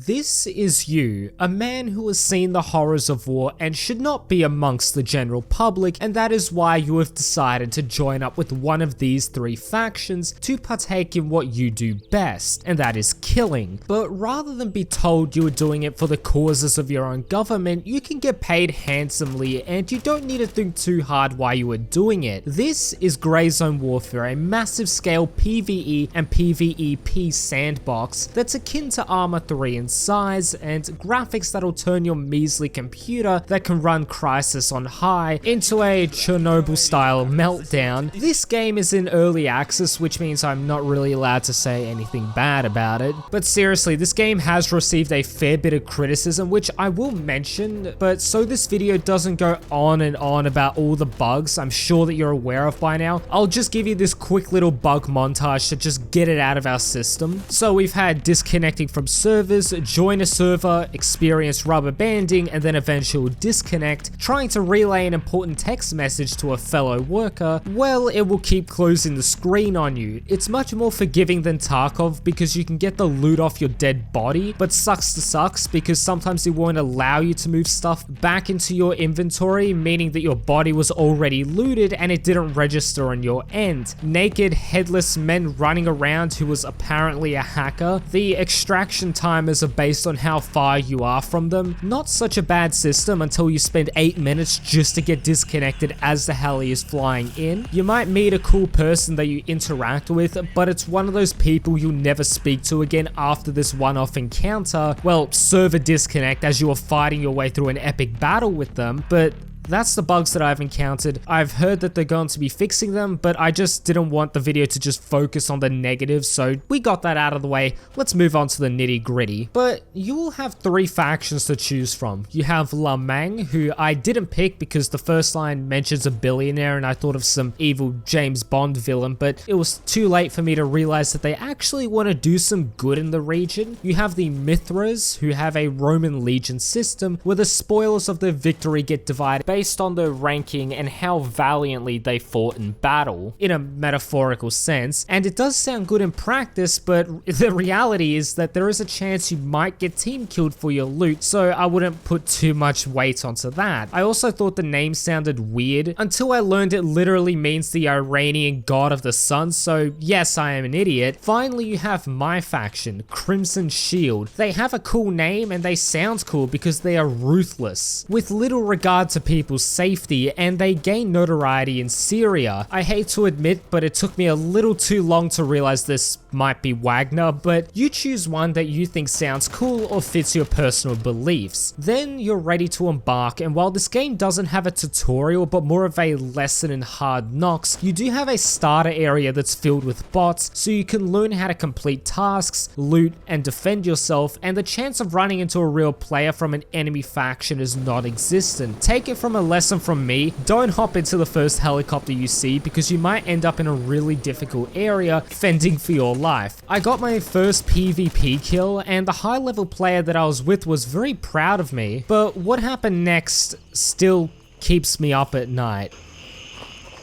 This is you, a man who has seen the horrors of war and should not be amongst the general public, and that is why you have decided to join up with one of these three factions to partake in what you do best, and that is killing. But rather than be told you are doing it for the causes of your own government, you can get paid handsomely and you don't need to think too hard why you are doing it. This is Zone Warfare, a massive scale PvE and PvEP sandbox that's akin to Arma 3 in size and graphics that'll turn your measly computer that can run Crisis on high into a Chernobyl style meltdown. This game is in early access, which means I'm not really allowed to say anything bad about it. But seriously, this game has received a fair bit of criticism, which I will mention, but so this video doesn't go on and on about all the bugs I'm sure that you're aware of by now, I'll just give you this quick little bug montage to just get it out of our system. So we've had disconnecting from servers, join a server, experience rubber banding, and then eventual disconnect. Trying to relay an important text message to a fellow worker, well, it will keep closing the screen on you. It's much more forgiving than Tarkov because you can get the loot off your dead body, but sucks to sucks because sometimes it won't allow you to move stuff back into your inventory, meaning that your body was already looted and it didn't register on your end. Naked, headless men running around who was apparently a hacker. The extraction timers are based on how far you are from them. Not such a bad system until you spend 8 minutes just to get disconnected as the heli is flying in. You might meet a cool person that you interact with, but it's one of those people you'll never speak to again after this one-off encounter. Well, server disconnect as you are fighting your way through an epic battle with them, but that's the bugs that I've encountered. I've heard that they're going to be fixing them, but I just didn't want the video to just focus on the negatives, so we got that out of the way. Let's move on to the nitty gritty. But you will have three factions to choose from. You have Lamang, who I didn't pick because the first line mentions a billionaire and I thought of some evil James Bond villain, but it was too late for me to realize that they actually want to do some good in the region. You have the Mithras, who have a Roman legion system where the spoils of their victory get divided based on their ranking and how valiantly they fought in battle, in a metaphorical sense, and it does sound good in practice, but the reality is that there is a chance you might get team killed for your loot, so I wouldn't put too much weight onto that. I also thought the name sounded weird until I learned it literally means the Iranian god of the sun, so yes, I am an idiot. Finally, you have my faction, Crimson Shield. They have a cool name and they sound cool because they are ruthless, with little regard to people's safety, and they gain notoriety in Syria. I hate to admit, but it took me a little too long to realize this might be Wagner, but you choose one that you think sounds cool or fits your personal beliefs. Then you're ready to embark, and while this game doesn't have a tutorial but more of a lesson in hard knocks, you do have a starter area that's filled with bots, so you can learn how to complete tasks, loot, and defend yourself, and the chance of running into a real player from an enemy faction is non-existent. Take it from a lesson from me, don't hop into the first helicopter you see because you might end up in a really difficult area fending for your life. I got my first PvP kill and the high level player that I was with was very proud of me, but what happened next still keeps me up at night.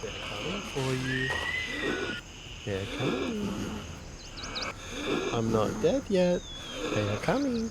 They're coming for you. They're coming. I'm not dead yet. They are coming.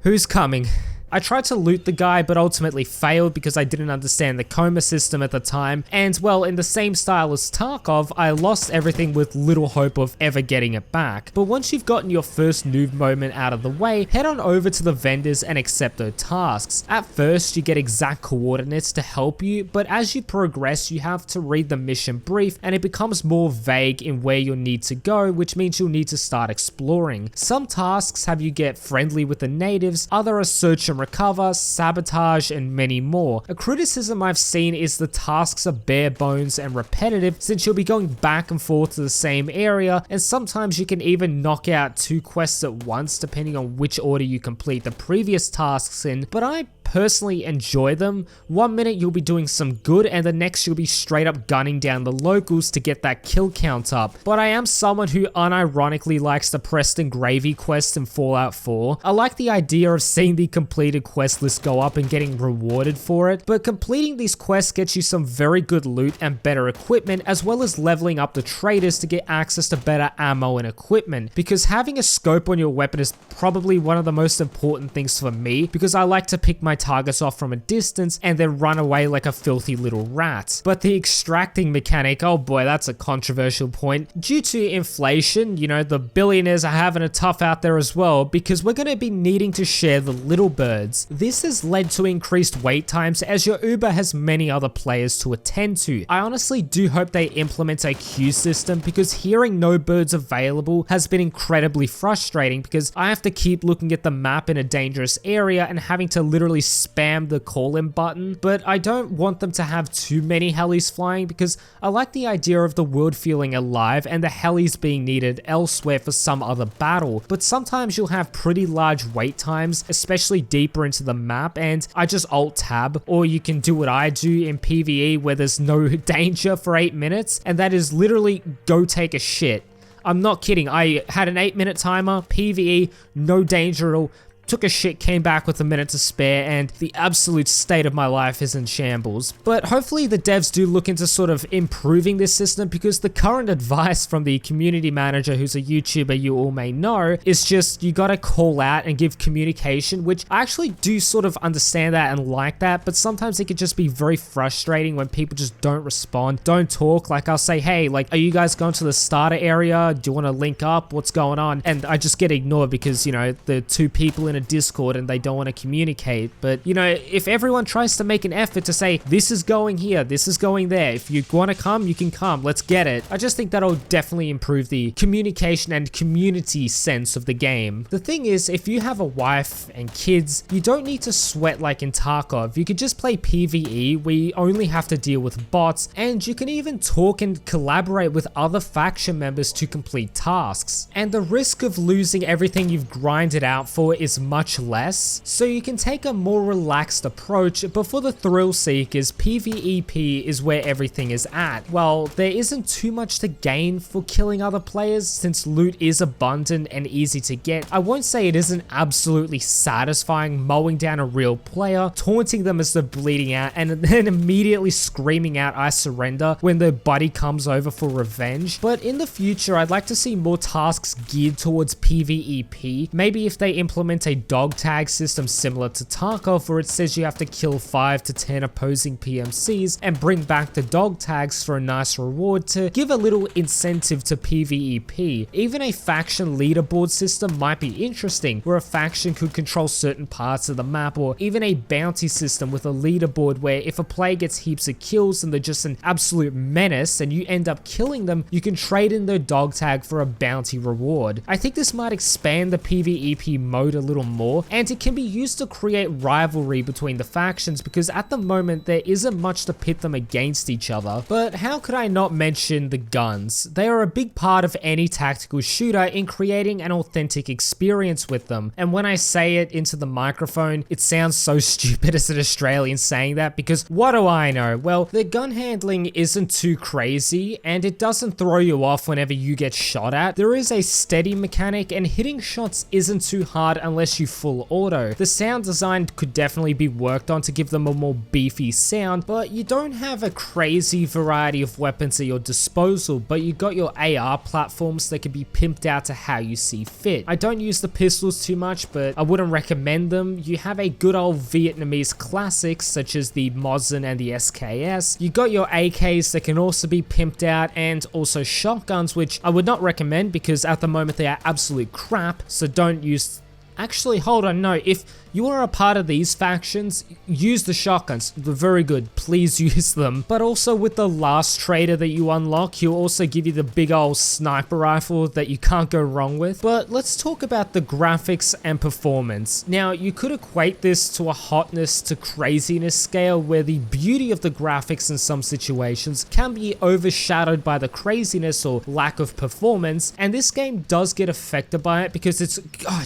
Who's coming? I tried to loot the guy, but ultimately failed because I didn't understand the coma system at the time, and well, in the same style as Tarkov, I lost everything with little hope of ever getting it back. But once you've gotten your first noob moment out of the way, head on over to the vendors and accept their tasks. At first, you get exact coordinates to help you, but as you progress, you have to read the mission brief, and it becomes more vague in where you'll need to go, which means you'll need to start exploring. Some tasks have you get friendly with the natives, other are search and recover, sabotage, and many more. A criticism I've seen is the tasks are bare bones and repetitive since you'll be going back and forth to the same area, and sometimes you can even knock out 2 quests at once depending on which order you complete the previous tasks in, but I personally enjoy them. One minute you'll be doing some good and the next you'll be straight up gunning down the locals to get that kill count up. But I am someone who unironically likes the Preston Gravy quest in Fallout 4. I like the idea of seeing the completed quest list go up and getting rewarded for it, but completing these quests gets you some very good loot and better equipment, as well as leveling up the traders to get access to better ammo and equipment, because having a scope on your weapon is probably one of the most important things for me, because I like to pick my targets off from a distance and then run away like a filthy little rat. But the extracting mechanic, oh boy, that's a controversial point. Due to inflation, you know, the billionaires are having it tough out there as well, because we're going to be needing to share the little birds. This has led to increased wait times as your Uber has many other players to attend to. I honestly do hope they implement a queue system, because hearing no birds available has been incredibly frustrating, because I have to keep looking at the map in a dangerous area and having to literally spam the call-in button. But I don't want them to have too many helis flying, because I like the idea of the world feeling alive and the helis being needed elsewhere for some other battle. But sometimes you'll have pretty large wait times, especially deeper into the map, and I just alt tab, or you can do what I do in PvE where there's no danger for 8 minutes, and that is literally go take a shit. I'm not kidding, I had an 8-minute timer, PvE, no danger at all. Took a shit, came back with a minute to spare, and the absolute state of my life is in shambles. But hopefully the devs do look into sort of improving this system, because the current advice from the community manager, who's a YouTuber you all may know, is just you gotta call out and give communication, which I actually do sort of understand that and like that, but sometimes it could just be very frustrating when people just don't respond, don't talk. Like I'll say, hey, like, are you guys going to the starter area? Do you want to link up? What's going on? And I just get ignored because, you know, the two people in a Discord and they don't want to communicate. But you know, if everyone tries to make an effort to say this is going here, this is going there, if you want to come, you can come, let's get it, I just think that'll definitely improve the communication and community sense of the game. The thing is, if you have a wife and kids, you don't need to sweat like in Tarkov. You could just play PvE where you only have to deal with bots, and you can even talk and collaborate with other faction members to complete tasks. And the risk of losing everything you've grinded out for is much less, so you can take a more relaxed approach. But for the thrill seekers, PvEP is where everything is at. Well, there isn't too much to gain for killing other players, since loot is abundant and easy to get. I won't say it isn't absolutely satisfying mowing down a real player, taunting them as they're bleeding out, and then immediately screaming out I surrender when their buddy comes over for revenge. But in the future, I'd like to see more tasks geared towards PvEP. Maybe if they implement a dog tag system similar to Tarkov, where it says you have to kill 5 to 10 opposing PMCs and bring back the dog tags for a nice reward to give a little incentive to PvEP. Even a faction leaderboard system might be interesting, where a faction could control certain parts of the map, or even a bounty system with a leaderboard where if a player gets heaps of kills and they're just an absolute menace and you end up killing them, you can trade in their dog tag for a bounty reward. I think this might expand the PvEP mode a little more, and it can be used to create rivalry between the factions, because at the moment there isn't much to pit them against each other. But how could I not mention the guns? They are a big part of any tactical shooter in creating an authentic experience with them. And when I say it into the microphone, it sounds so stupid as an Australian saying that, because what do I know? Well, the gun handling isn't too crazy, and it doesn't throw you off whenever you get shot at. There is a steady mechanic, and hitting shots isn't too hard unless you full auto. The sound design could definitely be worked on to give them a more beefy sound, but you don't have a crazy variety of weapons at your disposal. But you got your AR platforms that can be pimped out to how you see fit. I don't use the pistols too much, but I wouldn't recommend them. You have a good old Vietnamese classics such as the Mosin and the SKS. You got your AKs that can also be pimped out, and also shotguns, which I would not recommend because at the moment they are absolute crap, so don't use. Actually, hold on, no, if you are a part of these factions, use the shotguns. They're very good. Please use them. But also with the last trader that you unlock, he'll also give you the big old sniper rifle that you can't go wrong with. But let's talk about the graphics and performance. Now, you could equate this to a hotness to craziness scale, where the beauty of the graphics in some situations can be overshadowed by the craziness or lack of performance. And this game does get affected by it because it's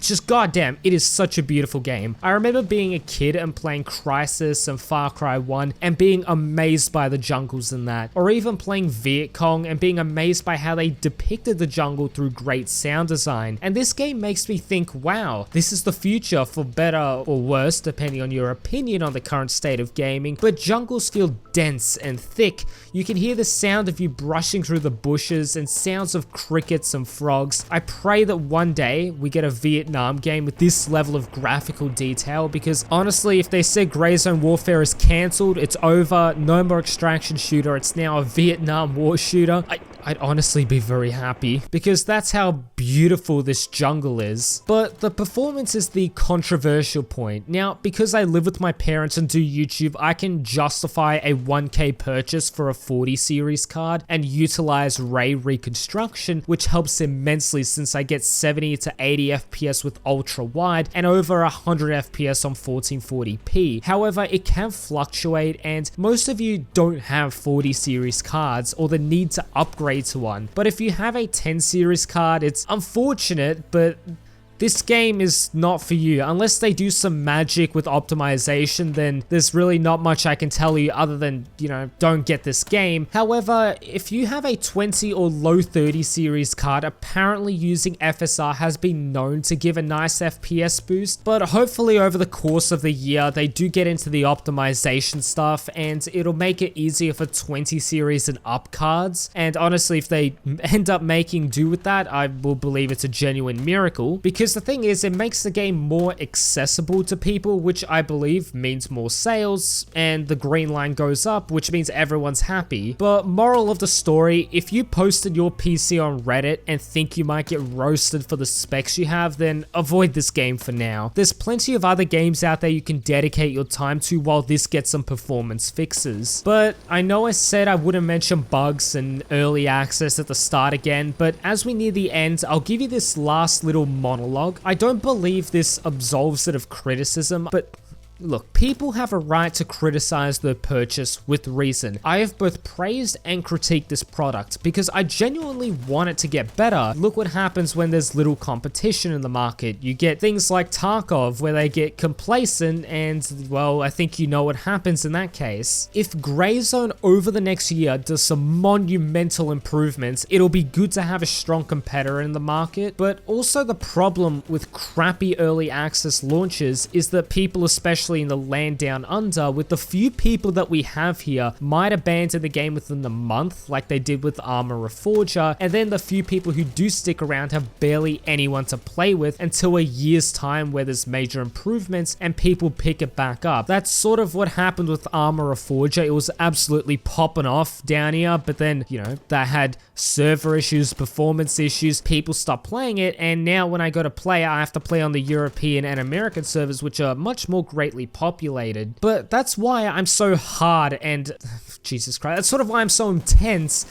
just goddamn goddamn, it is such a beautiful game. I remember being a kid and playing Crysis and Far Cry 1 and being amazed by the jungles in that, or even playing Viet Cong and being amazed by how they depicted the jungle through great sound design. And this game makes me think, wow, this is the future, for better or worse depending on your opinion on the current state of gaming, but jungles feel dense and thick. You can hear the sound of you brushing through the bushes and sounds of crickets and frogs. I pray that one day we get a Vietnam game with this level of graphical detail, because honestly, if they said Zone Warfare is cancelled, it's over, no more extraction shooter, it's now a Vietnam war shooter, I'd honestly be very happy, because that's how beautiful this jungle is. But the performance is the controversial point. Now, because I live with my parents and do YouTube, I can justify a 1K purchase for a 40 series card and utilize ray reconstruction, which helps immensely since I get 70 to 80 FPS with ultra wide and over 100 FPS on 1440p. However, it can fluctuate, and most of you don't have 40 series cards or the need to upgrade to one. But if you have a 10 series card, it's unfortunate, but this game is not for you. Unless they do some magic with optimization, then there's really not much I can tell you other than, you know, don't get this game. However, if you have a 20 or low 30 series card, apparently using FSR has been known to give a nice FPS boost, but hopefully over the course of the year, they do get into the optimization stuff and it'll make it easier for 20 series and up cards. And honestly, if they end up making do with that, I will believe it's a genuine miracle, because the thing is, it makes the game more accessible to people, which I believe means more sales, and the green line goes up, which means everyone's happy. But moral of the story, if you posted your PC on Reddit and think you might get roasted for the specs you have, then avoid this game for now. There's plenty of other games out there you can dedicate your time to while this gets some performance fixes. But I know I said I wouldn't mention bugs and early access at the start again, but as we near the end, I'll give you this last little monologue. I don't believe this absolves it of criticism, but look, people have a right to criticize the purchase with reason. I have both praised and critiqued this product because I genuinely want it to get better. Look what happens when there's little competition in the market. You get things like Tarkov where they get complacent and, well, I think you know what happens in that case. If Greyzone over the next year does some monumental improvements, it'll be good to have a strong competitor in the market. But also the problem with crappy early access launches is that people, especially in the land down under, with the few people that we have here, might abandon the game within the month like they did with Arma Reforger, and then the few people who do stick around have barely anyone to play with until a year's time where there's major improvements and people pick it back up. That's sort of what happened with Arma Reforger. It was absolutely popping off down here, but then, you know, that had server issues, performance issues, people stopped playing it, and now when I go to play, I have to play on the European and American servers, which are much more greatly populated. But that's why I'm so hard and Jesus Christ, that's sort of why I'm so intense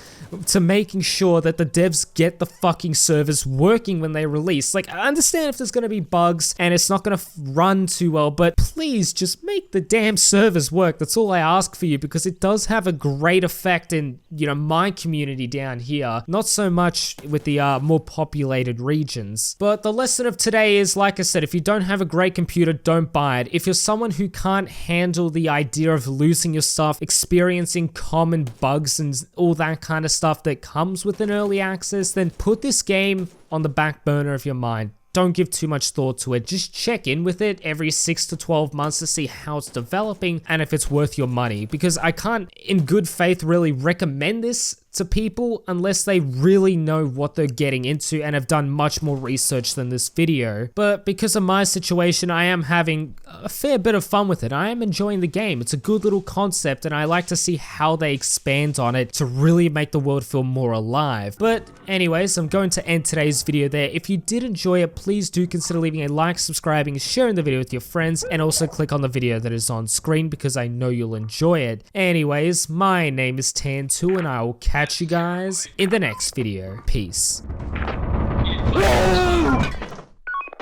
to making sure that the devs get the fucking servers working when they release. Like, I understand if there's going to be bugs and it's not going to run too well, but please just make the damn servers work. That's all I ask for you, because it does have a great effect in, you know, my community down here. Not so much with the more populated regions. But the lesson of today is, like I said, if you don't have a great computer, don't buy it. If you're someone who can't handle the idea of losing your stuff, experiencing common bugs and all that kind of stuff that comes with an early access, then put this game on the back burner of your mind. Don't give too much thought to it. Just check in with it every 6 to 12 months to see how it's developing and if it's worth your money, because I can't in good faith really recommend this to people unless they really know what they're getting into and have done much more research than this video. But because of my situation, I am having a fair bit of fun with it. I am enjoying the game. It's a good little concept and I like to see how they expand on it to really make the world feel more alive. But anyways, I'm going to end today's video there. If you did enjoy it, please do consider leaving a like, subscribing, sharing the video with your friends, and also click on the video that is on screen because I know you'll enjoy it. Anyways, my name is Tan2 and I will catch you guys in the next video. Peace.